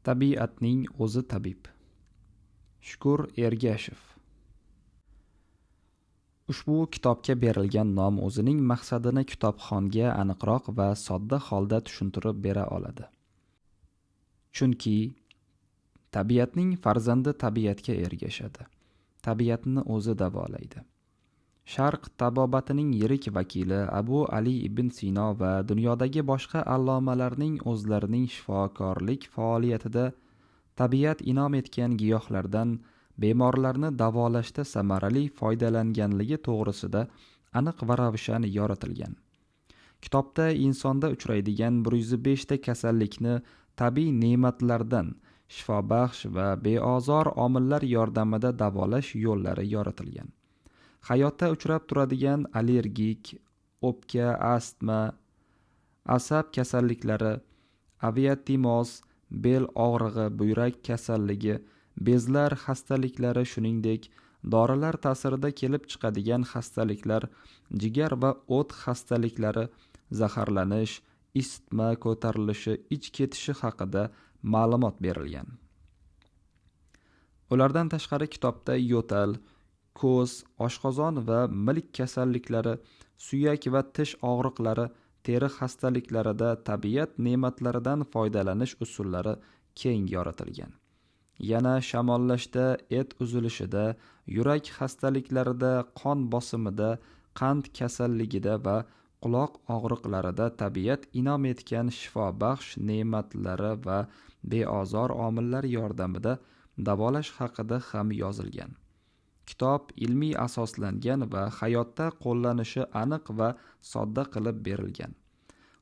Tabiatning o'zi tabib. Shukur Ergashev. Ushbu kitobga berilgan nom o'zining maqsadini kitobxonga aniqroq va sodda holda tushuntirib bera oladi. Chunki tabiatning farzandi tabiatga ergashadi. Tabiatni o'zi davolaydi. Sharq tabobatining yirik vakili Abu Ali ibn Sino va dunyodagi boshqa allomalarning o'zlarining shifokorlik faoliyatida tabiat inom etgan giyohlardan bemorlarni davolashda samarali foydalanganligi to'g'risida aniq va ravshan yoritilgan. Kitobda insonda uchraydigan 105 ta kasallikni tabiiy ne'matlardan shifobaxsh va beozor omillar yordamida davolash yo'llari yoritilgan. Hayotda uchrab turadigan allergik, o'pka, astma, asab kasalliklari, aviatimoz, bel og'rig'i, buyrak kasalligi, bezlar xastaliklari, shuningdek dorilar ta'sirida kelib chiqadigan xastaliklar, jigar va o't xastaliklari, zaharlanish, isitma ko'tarilishi, ich ketishi haqida ma'lumot berilgan. Ulardan tashqari kitobda yo'tal, ko'z, oshqozon va milk kasalliklari, suyak va tish og'riqlari, teri xastaliklarida tabiat ne'matlaridan foydalanish usullari keng yoritilgan. Yana shamollashda, et uzilishida, yurak xastaliklarida, qon bosimida, qand kasalligida va quloq og'riqlarida tabiat inom etgan shifobaxsh ne'matlari va beozor omillar yordamida davolash haqida ham yozilgan. Kitob ilmiy asoslangan va hayotda qo'llanishi aniq va sodda qilib berilgan.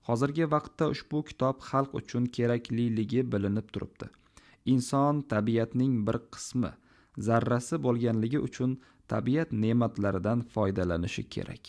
Hozirgi vaqtda ushbu kitob xalq uchun kerakliligi bilinib turibdi. Inson tabiatning bir qismi, zarrasi bo'lganligi uchun tabiat ne'matlaridan foydalanishi kerak.